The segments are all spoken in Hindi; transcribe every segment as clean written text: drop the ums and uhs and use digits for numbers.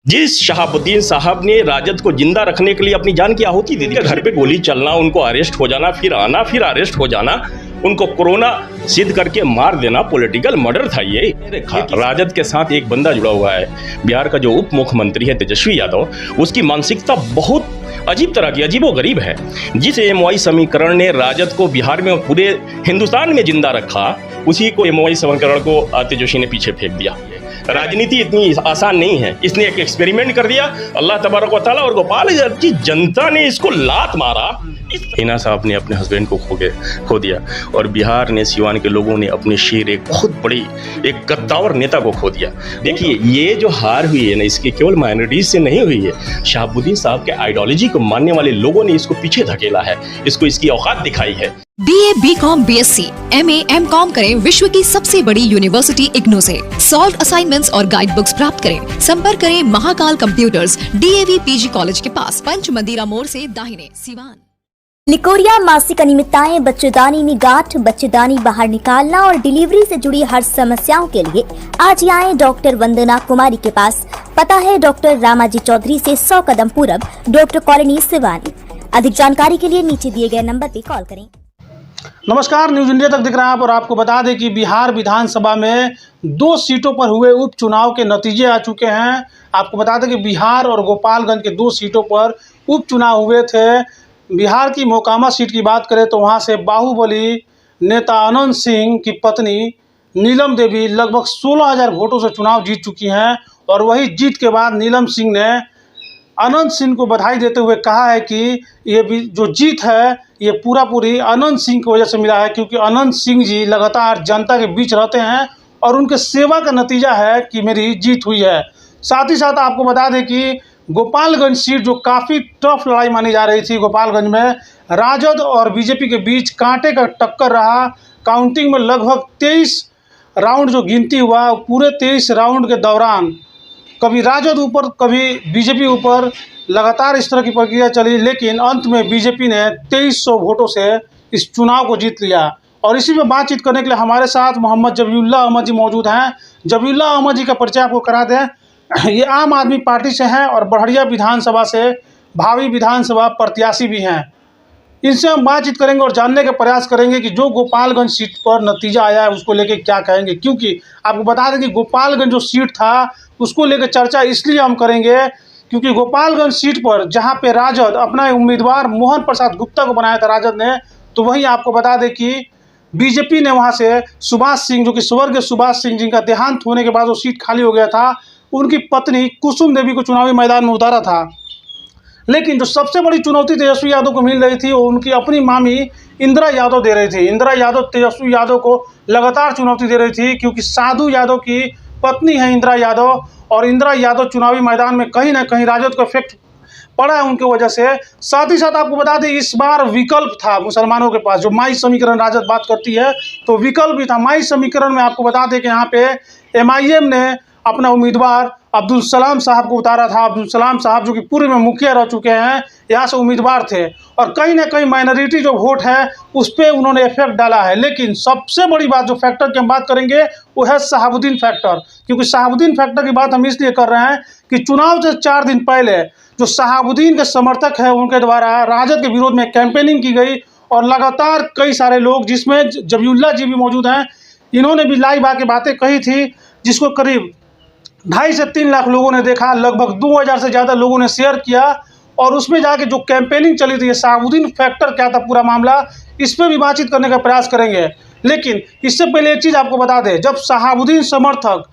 जिस शहाबुद्दीन साहब ने राजद को जिंदा रखने के लिए अपनी जान की आहुति दे दी, घर पे गोली चलना, उनको अरेस्ट हो जाना, फिर आना, फिर अरेस्ट हो जाना, उनको कोरोना सिद्ध करके मार देना, पॉलिटिकल मर्डर था ये। राजद के साथ एक बंदा जुड़ा हुआ है, बिहार का जो उप मुख्यमंत्री है तेजस्वी यादव, उसकी मानसिकता बहुत अजीब तरह की, अजीबोगरीब है। जिस एमओआई समीकरण ने राजद को बिहार में और पूरे हिंदुस्तान में जिंदा रखा, उसी को एमओआई समीकरण को तेजस्वी ने पीछे फेंक दिया। राजनीति इतनी आसान नहीं है। इसने एक एक्सपेरिमेंट कर दिया। अल्लाह तबारक व तआला और गोपालगंज की जनता ने इसको लात मारा। हिना साहब ने अपने हस्बैंड को खो दिया और बिहार ने, सिवान के लोगों ने अपने शेर, एक बहुत बड़ी एक गद्दावर नेता को खो दिया। देखिए, ये जो हार हुई है ना, इसके केवल माइनॉरिटीज से नहीं हुई है। शहाबुद्दीन साहब के आइडियोलॉजी को मानने वाले लोगों ने इसको पीछे धकेला है, इसको इसकी औकात दिखाई है। BA, BCom, BSc, MA, MCom करें विश्व की सबसे बड़ी यूनिवर्सिटी इग्नू से। सॉल्व असाइनमेंट्स और गाइड बुक्स प्राप्त करें। संपर्क करें Mahakal computers, DAV PG college के पास, पंच मंदिरा मोड़ से दाहिने, सिवान। निकोरिया मासिक अनियमितताएं, बच्चेदानी में गांठ, बच्चेदानी बाहर निकालना और डिलीवरी से जुड़ी हर समस्याओं के लिए आज ही आए डॉक्टर वंदना कुमारी के पास। पता है डॉक्टर रामाजी चौधरी से 100 कदम पूरब, डॉक्टर कॉलोनी, सिवानी। अधिक जानकारी के लिए नीचे दिए गए नंबर पर कॉल करें। नमस्कार, न्यूज इंडिया तक दिख रहा है आप, और आपको बता दें कि बिहार विधानसभा में 2 सीटों पर हुए उपचुनाव के नतीजे आ चुके हैं। आपको बता दें कि बिहार और गोपालगंज के 2 सीटों पर उपचुनाव हुए थे। बिहार की मोकामा सीट की बात करें तो वहां से बाहुबली नेता अनंत सिंह की पत्नी नीलम देवी लगभग 16,000 वोटों से चुनाव जीत चुकी हैं। और वही जीत के बाद नीलम सिंह ने अनंत सिंह को बधाई देते हुए कहा है कि ये भी जो जीत है ये पूरी अनंत सिंह की वजह से मिला है, क्योंकि अनंत सिंह जी लगातार जनता के बीच रहते हैं और उनके सेवा का नतीजा है कि मेरी जीत हुई है। साथ ही साथ आपको बता दें कि गोपालगंज सीट जो काफ़ी टफ लड़ाई मानी जा रही थी, गोपालगंज में राजद और बीजेपी के बीच कांटे का टक्कर रहा। काउंटिंग में लगभग 23 राउंड जो गिनती हुआ, पूरे 23 राउंड के दौरान कभी राजद ऊपर, कभी बीजेपी ऊपर, लगातार इस तरह की प्रक्रिया चली, लेकिन अंत में बीजेपी ने 2300 वोटों से इस चुनाव को जीत लिया। और इसी में बातचीत करने के लिए हमारे साथ मोहम्मद जबीउल्लाह अहमद जी मौजूद हैं। जबीउल्लाह अहमद जी का परिचय आपको करा दें। ये आम आदमी पार्टी से हैं और बड़हरिया विधानसभा से भावी विधानसभा प्रत्याशी भी हैं। इनसे हम बातचीत करेंगे और जानने का प्रयास करेंगे कि जो गोपालगंज सीट पर नतीजा आया है उसको लेके क्या कहेंगे। क्योंकि आपको बता दें कि गोपालगंज जो सीट था उसको लेकर चर्चा इसलिए हम करेंगे क्योंकि गोपालगंज सीट पर जहां पे राजद अपना उम्मीदवार मोहन प्रसाद गुप्ता को बनाया था राजद ने, तो वहीं आपको बता दें कि बीजेपी ने वहां से सुभाष सिंह, जो कि स्वर्गीय सुभाष सिंह जी का देहांत होने के बाद वो सीट खाली हो गया था, उनकी पत्नी कुसुम देवी को चुनावी मैदान में उतारा था। लेकिन जो सबसे बड़ी चुनौती तेजस्वी यादव को मिल रही थी वो उनकी अपनी मामी इंदिरा यादव दे रही थी। इंदिरा यादव तेजस्वी यादव को लगातार चुनौती दे रही थी, क्योंकि साधु यादव की पत्नी है इंदिरा यादव, और इंदिरा यादव चुनावी मैदान में कहीं ना कहीं राजद को इफेक्ट पड़ा है उनकी वजह से। साथ ही साथ आपको बता दें इस बार विकल्प था मुसलमानों के पास, जो माई समीकरण राजद बात करती है तो विकल्प भी था। माई समीकरण में आपको बता दें कि यहाँ पे MIM ने अपना उम्मीदवार अब्दुल सलाम साहब को उतारा था। अब्दुल सलाम साहब जो कि पूर्व में मुखिया रह चुके हैं, यहाँ से उम्मीदवार थे, और कहीं ना कहीं माइनॉरिटी जो वोट है उस पर उन्होंने इफेक्ट डाला है। लेकिन सबसे बड़ी बात जो फैक्टर की हम बात करेंगे वो है शहाबुद्दीन फैक्टर। क्योंकि शहाबुद्दीन फैक्टर की बात हम इसलिए कर रहे हैं कि चुनाव से 4 दिन पहले जो शहाबुद्दीन के समर्थक है उनके द्वारा राजद के विरोध में कैंपेनिंग की गई, और लगातार कई सारे लोग, जिसमें जबीउल्लाह जी भी मौजूद हैं, इन्होंने भी लाइव आके बातें कही थी, जिसको करीब 2.5 से 3 लाख लोगों ने देखा, लगभग 2000 से ज़्यादा लोगों ने शेयर किया। और उसमें जाके जो कैंपेनिंग चली थी, शहाबुद्दीन फैक्टर क्या था पूरा मामला, इस पर भी बातचीत करने का प्रयास करेंगे। लेकिन इससे पहले एक चीज़ आपको बता दें, जब शहाबुद्दीन समर्थक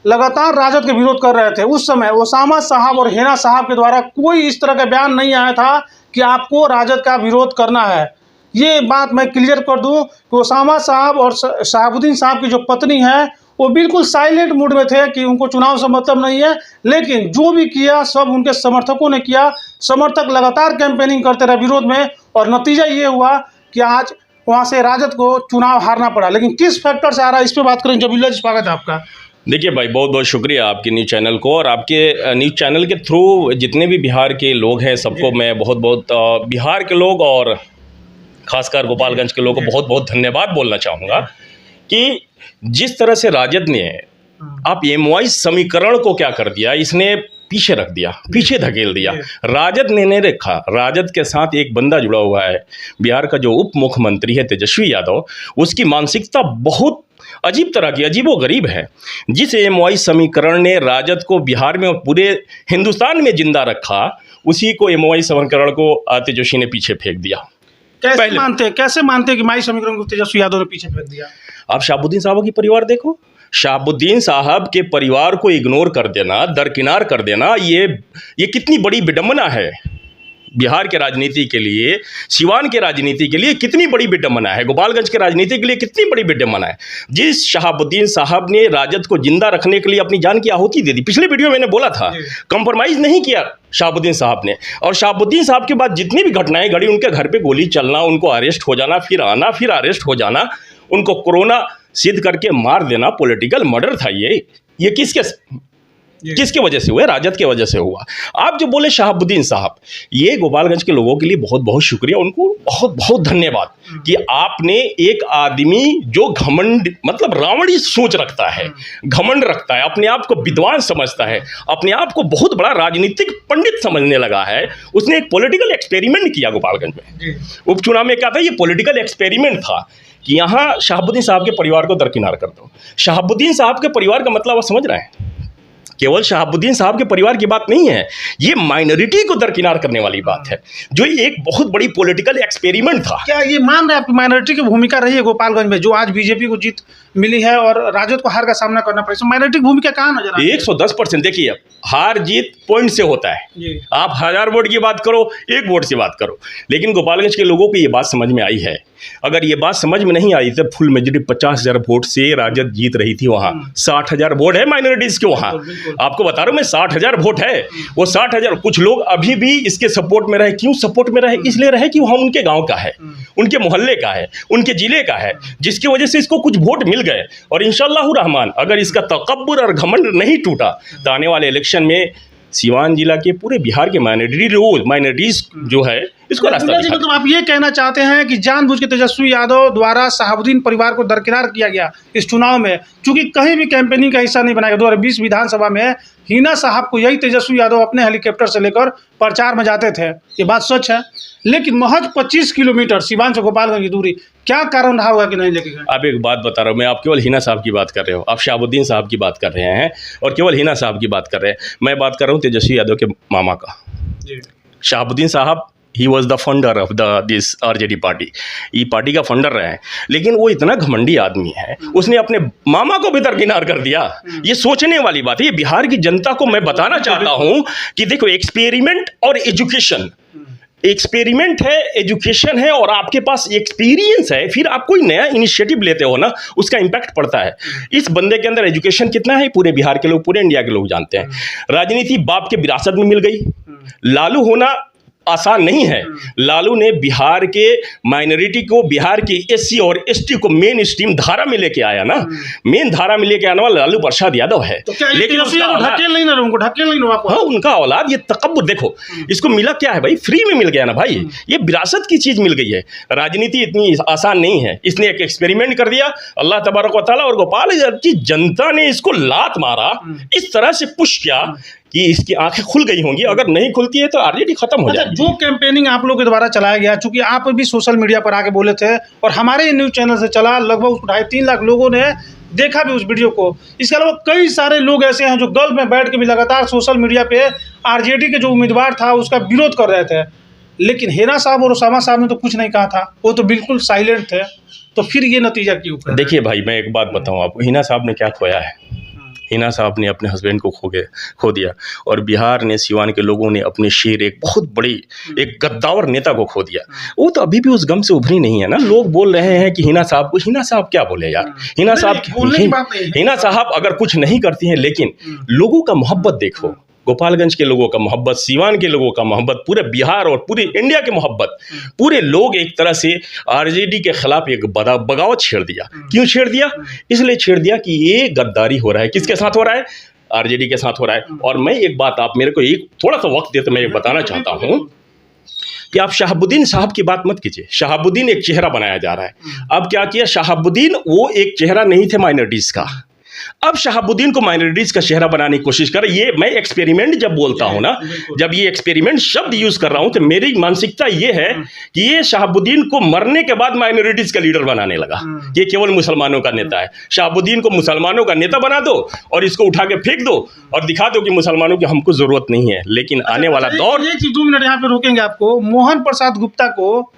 लगातार राजद के विरोध कर रहे थे उस समय ओसामा साहब और हिना साहब के द्वारा कोई इस तरह का बयान नहीं आया था कि आपको राजद का विरोध करना है। ये बात मैं क्लियर कर दूं कि ओसामा साहब और शहाबुद्दीन साहब की जो पत्नी है वो बिल्कुल साइलेंट मूड में थे कि उनको चुनाव से मतलब नहीं है। लेकिन जो भी किया सब उनके समर्थकों ने किया। समर्थक लगातार कैंपेनिंग करते रहे विरोध में, और नतीजा ये हुआ कि आज वहाँ से राजद को चुनाव हारना पड़ा। लेकिन किस फैक्टर से आ रहा है इस पर बात करें। जबीउल्लाह जी, स्वागत है आपका। देखिए भाई, बहुत बहुत शुक्रिया आपके न्यूज़ चैनल को, और आपके न्यूज़ चैनल के थ्रू जितने भी बिहार के लोग हैं सबको मैं बहुत बहुत बिहार के लोग और ख़ासकर गोपालगंज के लोगों को बहुत बहुत धन्यवाद बोलना चाहूँगा कि जिस तरह से राजद ने आप एमओआई समीकरण को क्या कर दिया, इसने पीछे रख दिया, पीछे धकेल दिया। राजद ने नहीं रखा। राजद के साथ एक बंदा जुड़ा हुआ है, बिहार का जो उप मुख्यमंत्री है तेजस्वी यादव। उसकी मानसिकता बहुत अजीब तरह की, अजीबोगरीब है। जिस एमओआई समीकरण ने राजद को बिहार में और पूरे हिंदुस्तान में जिंदा रखा, उसी को एमओआई समीकरण को तेजस्वी ने पीछे फेंक दिया। कैसे मानते कि माई समीकरण को तेजस्वी यादव ने पीछे फेंक दिया? आप शहाबुद्दीन साहब की परिवार देखो। शहाबुद्दीन साहब के परिवार को इग्नोर कर देना, दरकिनार कर देना, ये कितनी बड़ी विडंबना है बिहार के राजनीति के लिए, सिवान के राजनीति के लिए कितनी बड़ी विडंबना है, गोपालगंज के राजनीति के लिए कितनी बड़ी विडंबना है। जिस शहाबुद्दीन साहब ने राजद को जिंदा रखने के लिए अपनी जान की आहुति दे दी, पिछले वीडियो में मैंने बोला था, कंप्रोमाइज नहीं किया शहाबुद्दीन साहब ने। और शहाबुद्दीन साहब के बाद जितनी भी घटनाएं घड़ी, उनके घर पे गोली चलना, उनको अरेस्ट हो जाना, फिर आना, फिर अरेस्ट हो जाना, उनको कोरोना सिद्ध करके मार देना, पॉलिटिकल मर्डर था ये किसके वजह से हुआ? राजद के वजह से हुआ। आप जो बोले शहाबुद्दीन साहब, ये गोपालगंज के लोगों के लिए बहुत बहुत शुक्रिया, उनको बहुत बहुत धन्यवाद कि आपने एक आदमी जो घमंड, मतलब रावणी सोच रखता है, घमंड रखता है, अपने आप को विद्वान समझता है, अपने आप को बहुत बड़ा राजनीतिक पंडित समझने लगा है, उसने एक पॉलिटिकल एक्सपेरिमेंट किया गोपालगंज में। उपचुनाव में क्या था? ये पॉलिटिकल एक्सपेरिमेंट था कि यहाँ शहाबुद्दीन साहब के परिवार को दरकिनार कर दो। शहाबुद्दीन साहब के परिवार का मतलब आप समझ रहे हैं? केवल शहाबुद्दीन साहब के परिवार की बात नहीं है, ये माइनॉरिटी को दरकिनार करने वाली बात है, जो एक बहुत बड़ी पॉलिटिकल एक्सपेरिमेंट था। क्या ये मान रहे हैं आपकी माइनॉरिटी की भूमिका रही है गोपालगंज में, जो आज बीजेपी को जीत मिली है और राजद को हार का सामना करना पड़ा? माइनॉरिटी की भूमिका कहाँ नजर आती है? 110%। देखिए, हार जीत पॉइंट से होता है। आप 1000 वोट की बात करो, 1 वोट से बात करो, लेकिन गोपालगंज के लोगों को ये बात समझ में आई है। अगर ये बात समझ में नहीं आई तो फुल मेजोरिटी 50,000 वोट से राजद जीत रही थी। वहाँ 60,000 वोट है माइनॉरिटीज के। वहाँ आपको बता रहा हूँ मैं, 60,000 वोट है। वो 60,000, कुछ लोग अभी भी इसके सपोर्ट में रहे। क्यों सपोर्ट में रहे? इसलिए रहे कि वहाँ उनके गांव का है, उनके मोहल्ले का है, उनके जिले का है, जिसकी वजह से इसको कुछ वोट मिल गए। और इंशाअल्लाह रहमान, अगर इसका तकब्बुर और घमंड नहीं टूटा तो आने वाले इलेक्शन में सिवान जिला के पूरे बिहार के माइनॉरिटीज जो है इसको रास्ता दिखा। मतलब आप ये कहना चाहते हैं कि जानबूझ के तेजस्वी यादव द्वारा शहाबुद्दीन परिवार को दरकिनार किया गया इस चुनाव में, चूंकि कहीं भी कैंपेनिंग का हिस्सा नहीं बनाया। 2020 विधानसभा में हिना साहब को यही तेजस्वी यादव अपने हेलीकॉप्टर से लेकर प्रचार में जाते थे, ये बात सच है। लेकिन महज 25 किलोमीटर सिवान से गोपालगंज की दूरी, क्या कारण रहा होगा कि नहीं लेके गए? आप एक बात बता रहा हूँ मैं, आप केवल हिना साहब की बात कर रहे हो, आप शहाबुद्दीन साहब की बात कर रहे हैं और केवल हिना साहब की बात कर रहे हैं। मैं बात कर रहा हूँ तेजस्वी यादव के मामा का। शहाबुद्दीन साहब, he was the funder of this RJD party. ये पार्टी का फंडर रहे हैं, लेकिन वो इतना घमंडी आदमी है, उसने अपने मामा को भी दरकिनार कर दिया। ये सोचने वाली बात है। ये बिहार की जनता को मैं बताना चाहता हूँ कि देखो, एक्सपेरिमेंट और एजुकेशन, एक्सपेरिमेंट है, एजुकेशन है, और आपके पास एक्सपीरियंस है, फिर आप कोई नया इनिशिएटिव लेते हो ना, उसका इम्पैक्ट पड़ता है। इस बंदे के अंदर एजुकेशन कितना है, पूरे बिहार के लोग, पूरे इंडिया के लोग जानते हैं। राजनीति बाप के विरासत में मिल गई। लालू होना आसान नहीं है। लालू ने बिहार के माइनॉरिटी को, बिहार की एससी और एसटी को मेन स्ट्रीम धारा में लेके आया ना, मेन धारा में लेके आने वाला लालू प्रसाद यादव है। तो लेकिन ढकेल नहीं ना, हाँ, उनका औलाद, ये तकब्बुर देखो, इसको मिला क्या है भाई? फ्री में मिल गया ना भाई, ये विरासत की चीज मिल गई है। राजनीति इतनी आसान नहीं है। इसने एक एक्सपेरिमेंट कर दिया, अल्लाह तबारक व तआला और गोपालगंज की जनता ने इसको लात मारा, इस तरह से पुश किया कि इसकी आंखें खुल गई होंगी। अगर नहीं खुलती है तो आरजेडी खत्म हो जाएगी। जो कैंपेनिंग आप लोगों के द्वारा चलाया गया, चूंकि आप भी सोशल मीडिया पर आके बोले थे और हमारे न्यूज चैनल से चला, लगभग 2.5-3 लाख लोगों ने देखा भी उस वीडियो को। इसके अलावा कई सारे लोग ऐसे हैं जो गल्फ में बैठ के भी लगातार सोशल मीडिया पे आरजेडी के जो उम्मीदवार था उसका विरोध कर रहे थे, लेकिन हिना साहब और उसामा साहब ने तो कुछ नहीं कहा था, वो तो बिल्कुल साइलेंट थे। तो फिर ये नतीजा क्यों? देखिए भाई, मैं एक बात बताऊँ आपको, हिना साहब ने क्या खोया है? हिना साहब ने अपने हस्बैंड को खो दिया, और बिहार ने, सिवान के लोगों ने अपने शेर, एक बहुत बड़ी, एक गद्दावर नेता को खो दिया। वो तो अभी भी उस गम से उभरी नहीं है ना। लोग बोल रहे हैं कि हिना साहब को, हिना साहब क्या बोले यार? हिना साहब अगर कुछ नहीं करती हैं, लेकिन लोगों का मोहब्बत देखो, गोपालगंज के लोगों का मोहब्बत, सिवान के लोगों का मोहब्बत, पूरे बिहार और पूरे इंडिया के मोहब्बत, पूरे लोग एक तरह से आरजेडी के खिलाफ एक बगावत छेड़ दिया। क्यों छेड़ दिया? इसलिए छेड़ दिया कि ये गद्दारी हो रहा है। किसके साथ हो रहा है? आरजेडी के साथ हो रहा है। और मैं एक बात, आप मेरे को एक थोड़ा सा वक्त दे तो मैं ये बताना चाहता हूँ कि आप शहाबुद्दीन साहब की बात मत कीजिए। शहाबुद्दीन एक चेहरा बनाया जा रहा है। अब क्या किया शहाबुद्दीन? वो एक चेहरा नहीं थे माइनॉरिटीज का, अब शहाबुद्दीन को माइनॉरिटीज का चेहरा बनाने की कोशिश कर, ये मैं एक्सपेरिमेंट जब बोलता हूं ना, जब ये एक्सपेरिमेंट शब्द यूज कर रहा हूं, तो मेरी मानसिकता ये है कि ये शहाबुद्दीन को मरने के बाद माइनॉरिटीज का लीडर बनाने लगा। ये केवल मुसलमानों का नेता है। शहाबुद्दीन को मुसलमानों का नेता बना दो और इसको उठा के फेंक दो और दिखा दो कि मुसलमानों की हमको जरूरत नहीं है। लेकिन आने वाला दौर, एक चीज 2 मिनट यहाँ पे रोकेंगे आपको। मोहन प्रसाद गुप्ता को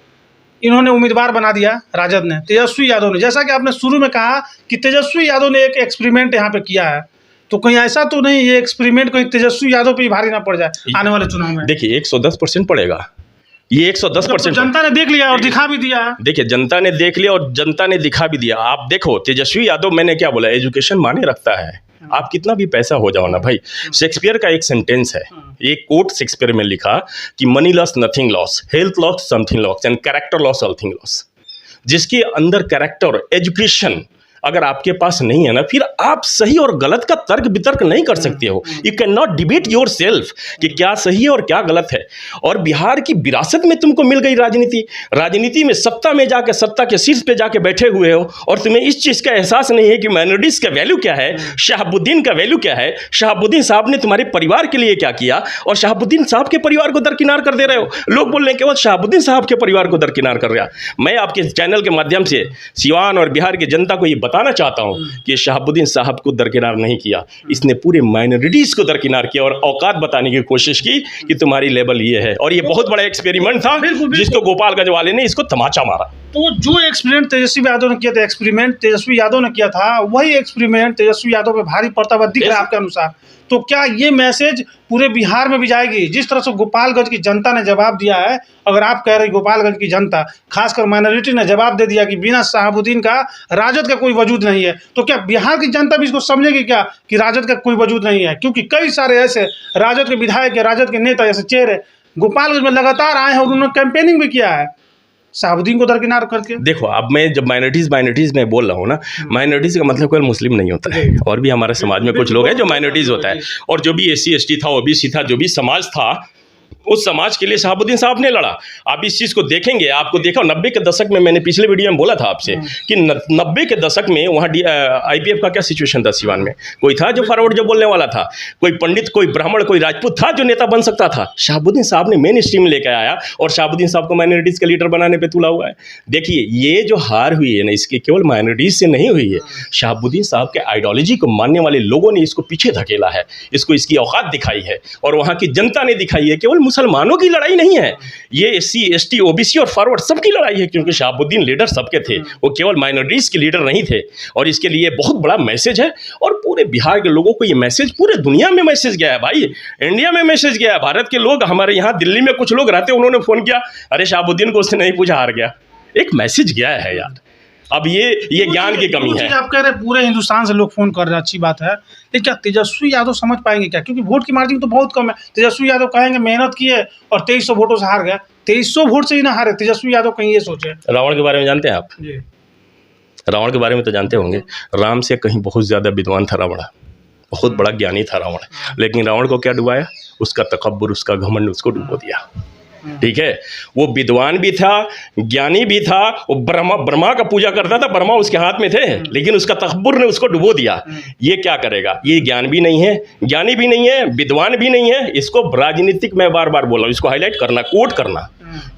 इन्होंने उम्मीदवार बना दिया राजद ने, तेजस्वी यादव ने। जैसा कि आपने शुरू में कहा कि तेजस्वी यादव ने एक एक्सपेरिमेंट यहाँ पे किया है, तो कहीं ऐसा तो नहीं ये एक्सपेरिमेंट कहीं तेजस्वी यादव पे ही भारी ना पड़ जाए आने वाले चुनाव में? देखिए 110% पड़ेगा, ये 110% जनता ने देख लिया और दिखा भी दिया है। देखिए जनता ने देख लिया और जनता ने दिखा भी दिया। आप देखो तेजस्वी यादव, मैंने क्या बोला, एजुकेशन माने रखता है। आप कितना भी पैसा हो जाओ ना भाई, शेक्सपियर का एक सेंटेंस है, एक कोट शेक्सपियर में लिखा कि money loss nothing loss, health loss something loss and character loss all thing loss. जिसके अंदर कैरेक्टर, एजुकेशन अगर आपके पास नहीं है ना, फिर आप सही और गलत का तर्क वितर्क नहीं कर सकते हो। You can not debate your self कि क्या सही है और क्या गलत है। और बिहार की विरासत में तुमको मिल गई राजनीति में सत्ता में जाके, सत्ता के शीर्ष पे जाके बैठे हुए हो और तुम्हें इस चीज़ का एहसास नहीं है कि माइनॉरिटीज का वैल्यू क्या है, शहाबुद्दीन का वैल्यू क्या है, शहाबुद्दीन साहब ने तुम्हारे परिवार के लिए क्या किया, और शहाबुद्दीन साहब के परिवार को दरकिनार कर दे रहे हो। लोग बोल रहे हैं केवल शहाबुद्दीन साहब के परिवार को दरकिनार कर रहा। मैं आपके चैनल के माध्यम से सिवान और बिहार की जनता को ये बताना चाहता हूं कि शहाबुद्दीन साहब को दरकिनार नहीं किया, इसने पूरे माइनॉरिटीज को दरकिनार किया और औकात बताने की कोशिश की कि तुम्हारी लेवल ये है। और ये बहुत बड़ा एक्सपेरिमेंट था जिसको गोपालगंज वाले ने इसको तमाचा मारा। तो जो एक्सपेरिमेंट तेजस्वी यादव ने किया था, वही एक्सपेरिमेंट तेजस्वी यादव पे भारी पड़ता हुआ दिख रहा है आपके अनुसार। तो क्या ये मैसेज पूरे बिहार में भी जाएगी? जिस तरह से गोपालगंज की जनता ने जवाब दिया है, अगर आप कह रहे गोपालगंज की जनता, खासकर माइनॉरिटी ने जवाब दे दिया कि बिना शहाबुद्दीन का राजद का कोई वजूद नहीं है, तो क्या बिहार की जनता भी इसको समझेगी क्या कि राजद का कोई वजूद नहीं है? क्योंकि कई सारे ऐसे राजद के विधायक या राजद के नेता ऐसे चेहरे गोपालगंज में लगातार आए हैं और उन्होंने कैंपेनिंग भी किया है शहाबुद्दीन को दरकिनार करके। देखो अब मैं जब माइनॉरिटीज में बोल रहा हूँ ना, माइनॉरिटीज का मतलब कोई मुस्लिम नहीं होता है, और भी हमारे समाज में कुछ लोग हैं जो माइनॉरिटीज होता है, और जो भी SC ST था, OBC था, जो भी समाज था, उस समाज के लिए शहाबुद्दीन साहब ने लड़ा। आप इस चीज़ को देखेंगे, आपको देखा 90 के दशक में, मैंने पिछले वीडियो में बोला था आपसे कि 90 के दशक में वहाँ IPF का क्या सिचुएशन था सिवान में? कोई था जो फॉरवर्ड जो बोलने वाला था, कोई पंडित, कोई ब्राह्मण, कोई राजपूत था जो नेता बन सकता था। शहाबुद्दीन साहब ने मेन स्ट्रीम लेकर आया और शहाबुद्दीन साहब को माइनॉरिटीज़ का लीडर बनाने पर तुला हुआ है। देखिए ये जो हार हुई है ना, इसकी केवल माइनॉरिटीज़ से नहीं हुई है, शहाबुद्दीन साहब के आइडियोलॉजी को मानने वाले लोगों ने इसको पीछे धकेला है, इसको इसकी औकात दिखाई है और वहाँ की जनता ने दिखाई है। केवल मुसलमानों की लड़ाई नहीं है, ये SC ST OBC और फॉरवर्ड सबकी लड़ाई है, क्योंकि शहाबुद्दीन लीडर सबके थे, वो केवल माइनॉरिटीज के लीडर नहीं थे। और इसके लिए बहुत बड़ा मैसेज है और पूरे बिहार के लोगों को ये मैसेज, पूरे दुनिया में मैसेज गया है भाई, इंडिया में मैसेज गया है। भारत के लोग, हमारे यहाँ दिल्ली में कुछ लोग रहते, उन्होंने फोन किया, अरे शहाबुद्दीन को उसने नहीं पूछा, हार गया। एक मैसेज गया है यार। अब ये ज्ञान की कमी है। आप कह रहे पूरे हिंदुस्तान से लोग फोन कर रहे हैं, अच्छी बात है, लेकिन क्या तेजस्वी यादव समझ पाएंगे क्या? क्योंकि वोट की मार्जिन तो बहुत कम है। तेजस्वी यादव कहेंगे मेहनत किए और 2300 वोटों से हार गया। 2300 वोट से ही ना हारे, तेजस्वी यादव कहीं ये सोचे। रावण के बारे में जानते हैं आप? जी, रावण के बारे में तो जानते होंगे। राम से कहीं बहुत ज़्यादा विद्वान था रावण, बहुत बड़ा ज्ञानी था रावण, लेकिन रावण को क्या डुबाया? उसका तकब्बुर, उसका घमंड उसको डुबो दिया। ठीक है, वो विद्वान भी था, ज्ञानी भी था, वो ब्रह्मा का पूजा करता था, ब्रह्मा उसके हाथ में थे, लेकिन उसका तकब्बुर ने उसको डुबो दिया। ये क्या करेगा? ये ज्ञान भी नहीं है, ज्ञानी भी नहीं है, विद्वान भी नहीं है। इसको राजनीतिक, मैं बार बार बोल रहा हूँ, इसको हाईलाइट करना, कोट करना,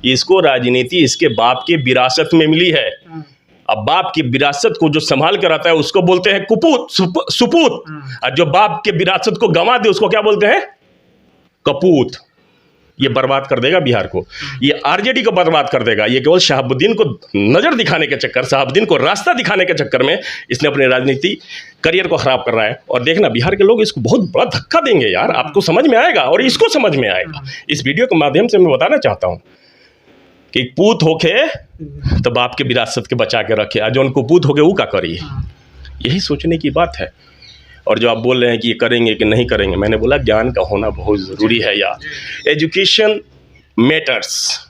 इसको राजनीति इसके बाप के विरासत में मिली है। अब बाप की विरासत को जो संभाल कर आता है उसको बोलते हैं कुपूत, सुपूत, और जो बाप के विरासत को गंवा दे उसको क्या बोलते हैं? कपूत। ये बर्बाद कर देगा बिहार को, ये RJD को बर्बाद कर देगा। ये केवल शहाबुद्दीन को नज़र दिखाने के चक्कर, शहाबुद्दीन को रास्ता दिखाने के चक्कर में इसने अपने राजनीति करियर को खराब कर रहा है। और देखना बिहार के लोग इसको बहुत बड़ा धक्का देंगे यार, आपको समझ में आएगा और इसको समझ में आएगा। इस वीडियो के माध्यम से मैं बताना चाहता हूँ कि पूत होके तो बाप के विरासत के बचा के रखे, जो उनको पूत होके वो का करिए, यही सोचने की बात है। और जो आप बोल रहे हैं कि ये करेंगे कि नहीं करेंगे, मैंने बोला ज्ञान का होना बहुत ज़रूरी है यार। एजुकेशन मैटर्स,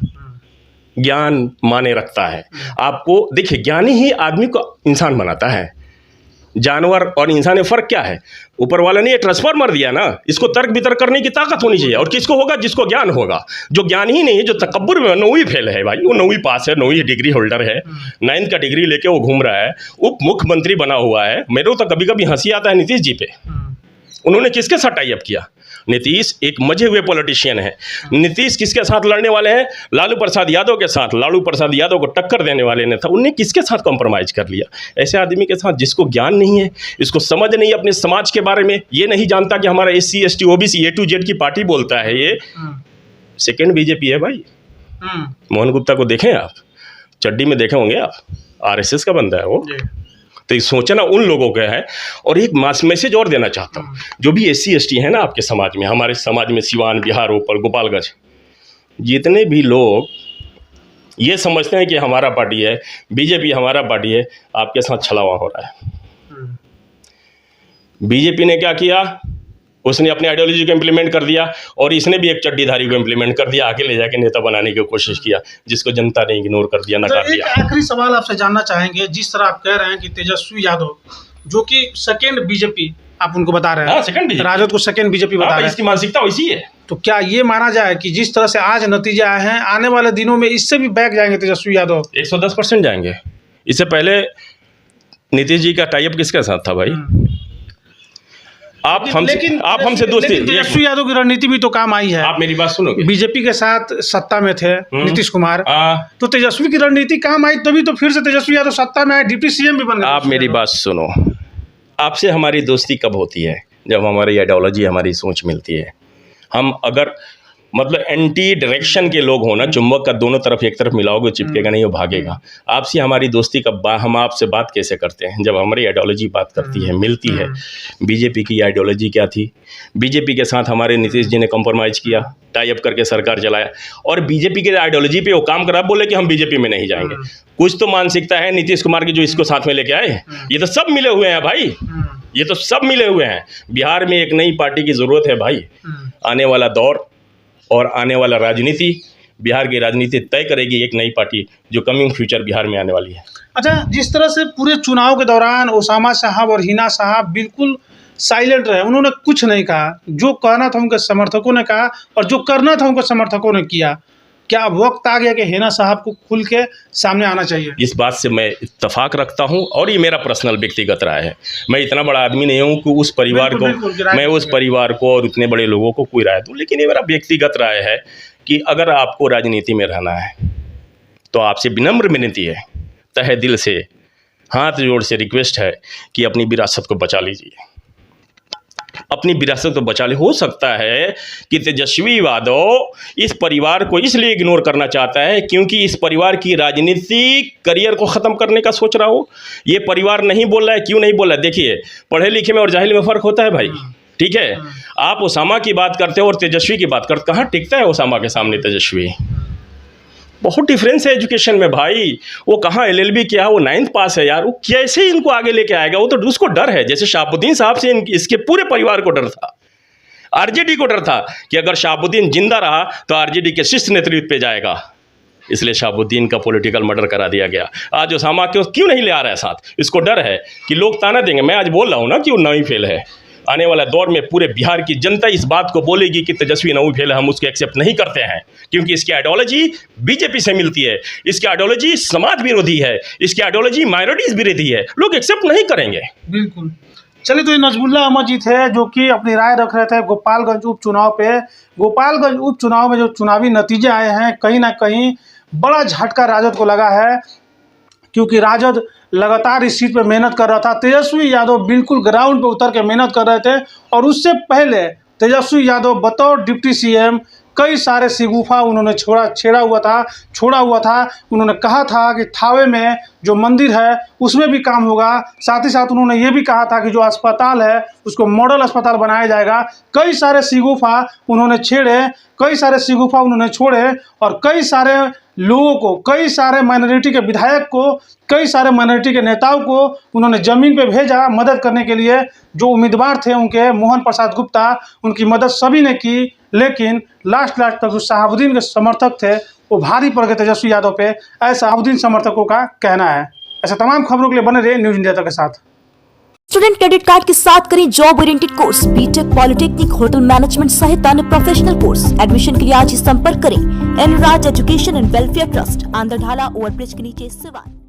ज्ञान माने रखता है। आपको देखिए, ज्ञानी ही आदमी को इंसान बनाता है। जानवर और इंसान में फ़र्क क्या है? ऊपर वाले ने ये ट्रांसफार्मर दिया ना, इसको तर्क वितर्क करने की ताकत होनी चाहिए। और किसको होगा? जिसको ज्ञान होगा। जो ज्ञान ही नहीं है, जो तकब्बुर में 9वीं फेल है भाई, वो 9वीं पास है, 9वीं डिग्री होल्डर है, 9th का डिग्री लेके वो घूम रहा है, उप मुख्यमंत्री बना हुआ है। मेरे को तो कभी कभी हंसी आता है नीतीश जी पे। उन्होंने किसके साथ टाई अप किया? नीतीश एक मजे हुए पॉलिटिशियन है। नीतीश किसके साथ लड़ने वाले हैं? लालू प्रसाद यादव के साथ। लालू प्रसाद यादव को टक्कर देने वाले ने था, उनने किसके साथ कॉम्प्रोमाइज़ कर लिया? ऐसे आदमी के साथ जिसको ज्ञान नहीं है, इसको समझ नहीं है अपने समाज के बारे में, ये नहीं जानता कि हमारा SC ST OBC A to Z की पार्टी बोलता है। ये सेकेंड बीजेपी है भाई। मोहन गुप्ता को देखें आप, चड्डी में देखे होंगे आप, RSS का बंदा है वो। तो सोचना उन लोगों का है। और एक मैसेज और देना चाहता हूँ, जो भी SC ST है ना आपके समाज में, हमारे समाज में सिवान, बिहार, ऊपर गोपालगंज, जितने भी लोग ये समझते हैं कि हमारा पार्टी है, बीजेपी हमारा पार्टी है, आपके साथ छलावा हो रहा है। बीजेपी ने क्या किया? उसने अपने आइडियोलॉजी को इम्प्लीमेंट कर दिया, और इसने भी एक चड्डीधारी को इम्प्लीमेंट कर दिया, आगे ले जाके नेता बनाने की कोशिश किया, जिसको जनता ने इग्नोर कर दिया, नकार दिया। एक आखिरी सवाल आपसे जानना चाहेंगे, जिस तरह आप कह रहे हैं कि तेजस्वी यादव जो कि सेकेंड बीजेपी आप उनको बता रहे हैं, सेकंड बीजेपी, राजद को सेकेंड बीजेपी बता रहे हैं, इसकी मानसिकता वैसी है। तो क्या ये माना जाए कि जिस तरह से आज नतीजे आए हैं, आने वाले दिनों में इससे भी बैक जाएंगे तेजस्वी यादव? 110% जाएंगे। इससे पहले नीतीश जी का टाई अप किसके साथ था भाई? आप हमसे दोस्ती। तेजस्वी यादव की रणनीति भी तो काम आई है। आप मेरी बात सुनोगे? बीजेपी के साथ सत्ता में थे नीतीश कुमार, तो तेजस्वी की रणनीति काम आई, तभी तो फिर से तेजस्वी यादव सत्ता में आए, डिप्टी CM भी बन गए। आप मेरी बात सुनो, आपसे हमारी दोस्ती कब होती है? जब हमारी आइडियोलॉजी, हमारी सोच मिलती है। हम अगर मतलब एंटी डायरेक्शन के लोग होना, चुंबक का दोनों तरफ एक तरफ मिलाओगे, चिपकेगा नहीं, वो भागेगा। आपसे हमारी दोस्ती कब? हम आपसे बात कैसे करते हैं? जब हमारी आइडियोलॉजी बात करती है, मिलती है। बीजेपी की आइडियोलॉजी क्या थी? बीजेपी के साथ हमारे नीतीश जी ने कॉम्प्रोमाइज़ किया, टाई अप करके सरकार चलाया, और बीजेपी के आइडियोलॉजी पे वो काम करा, बोले कि हम बीजेपी में नहीं जाएंगे। कुछ तो मानसिकता है नीतीश कुमार की जो इसको साथ में लेके आए। ये तो सब मिले हुए हैं भाई, ये तो सब मिले हुए हैं। बिहार में एक नई पार्टी की ज़रूरत है भाई। आने वाला दौर और आने वाला राजनीति, बिहार की राजनीति तय करेगी एक नई पार्टी जो कमिंग फ्यूचर बिहार में आने वाली है। अच्छा, जिस तरह से पूरे चुनाव के दौरान ओसामा साहब और हिना साहब बिल्कुल साइलेंट रहे, उन्होंने कुछ नहीं कहा, जो कहना था उनके समर्थकों ने कहा और जो करना था उनके समर्थकों ने किया। क्या वक्त आ गया कि हिना साहब को खुल के सामने आना चाहिए? इस बात से मैं इत्तेफाक रखता हूं, और ये मेरा पर्सनल व्यक्तिगत राय है। मैं इतना बड़ा आदमी नहीं हूं कि उस परिवार को, मैं उस परिवार को और उतने बड़े लोगों को कोई राय दूं, लेकिन ये मेरा व्यक्तिगत राय है कि अगर आपको राजनीति में रहना है तो आपसे विनम्र विनती है, तहे दिल से हाथ जोड़ से रिक्वेस्ट है कि अपनी विरासत को बचा लीजिए, अपनी विरासत को बचा ले। हो सकता है कि तेजस्वी यादव इस परिवार को इसलिए इग्नोर करना चाहता है क्योंकि इस परिवार की राजनीतिक करियर को ख़त्म करने का सोच रहा हो। ये परिवार नहीं बोल रहा है, क्यों नहीं बोल रहा है? देखिए, पढ़े लिखे में और जाहिल में फ़र्क होता है भाई, ठीक है? आप ओसामा की बात करते हो और तेजस्वी की बात करते, कहाँ टिकता है ओसामा के सामने तेजस्वी? बहुत डिफरेंस है एजुकेशन में भाई। वो कहाँ LLB किया है, वो 9th पास है यार, वो कैसे इनको आगे लेके आएगा? वो तो उसको डर है, जैसे शहाबुद्दीन साहब से इसके पूरे परिवार को डर था, RJD को डर था कि अगर शहाबुद्दीन जिंदा रहा तो RJD के शीर्ष नेतृत्व पे जाएगा, इसलिए शहाबुद्दीन का पॉलिटिकल मर्डर करा दिया गया। आज ओसामा क्यों नहीं ले आ रहा है साथ? इसको डर है कि लोग ताना देंगे। मैं आज बोल रहा हूँ ना कि वो 9वीं फेल है। आने वाला दौर में पूरे बिहार की जनता इस बात को बोलेगी कि तेजस्वी 9वीं फेल है, हम उसको एक्सेप्ट नहीं करते हैं, क्योंकि इसकी आइडियोलॉजी बीजेपी से मिलती है, इसकी आइडियोलॉजी समाज विरोधी है, इसकी आइडियोलॉजी माइनॉरिटीज विरोधी है, लोग एक्सेप्ट नहीं करेंगे। बिल्कुल। चलिए, तो ये नजमुल्ला अहमद जी थे जो कि अपनी राय रख रहे थे गोपालगंज उपचुनाव पे। गोपालगंज उपचुनाव में जो चुनावी नतीजे आए हैं, कहीं ना कहीं बड़ा झटका राजद को लगा है, क्योंकि राजद लगातार इस सीट पे मेहनत कर रहा था। तेजस्वी यादव बिल्कुल ग्राउंड पे उतर के मेहनत कर रहे थे, और उससे पहले तेजस्वी यादव बतौर डिप्टी CM कई सारे शिगुफा उन्होंने छोड़ा हुआ था। उन्होंने कहा था कि थावे में जो मंदिर है उसमें भी काम होगा, साथ ही साथ उन्होंने ये भी कहा था कि जो अस्पताल है उसको मॉडल अस्पताल बनाया जाएगा। कई सारे शिगुफा उन्होंने छोड़े, और कई सारे लोगों को, कई सारे माइनॉरिटी के विधायक को, कई सारे माइनॉरिटी के नेताओं को उन्होंने ज़मीन पे भेजा मदद करने के लिए। जो उम्मीदवार थे उनके, मोहन प्रसाद गुप्ता, उनकी मदद सभी ने की, लेकिन लास्ट तक जो शहाबुद्दीन के समर्थक थे वो भारी पड़ गए तेजस्वी यादव पे, ऐसा शहाबुद्दीन समर्थकों का कहना है। ऐसे तमाम खबरों के लिए बने रहे न्यूज़ इंडिया तक के साथ। स्टूडेंट क्रेडिट कार्ड के साथ करें job oriented course, BTech, polytechnic, hotel management सहित अन्य प्रोफेशनल कोर्स। एडमिशन के लिए आज ही संपर्क करें एनराज एजुकेशन एंड वेलफेयर ट्रस्ट, आंध्रढाला ओवरब्रिज के नीचे, सिवान।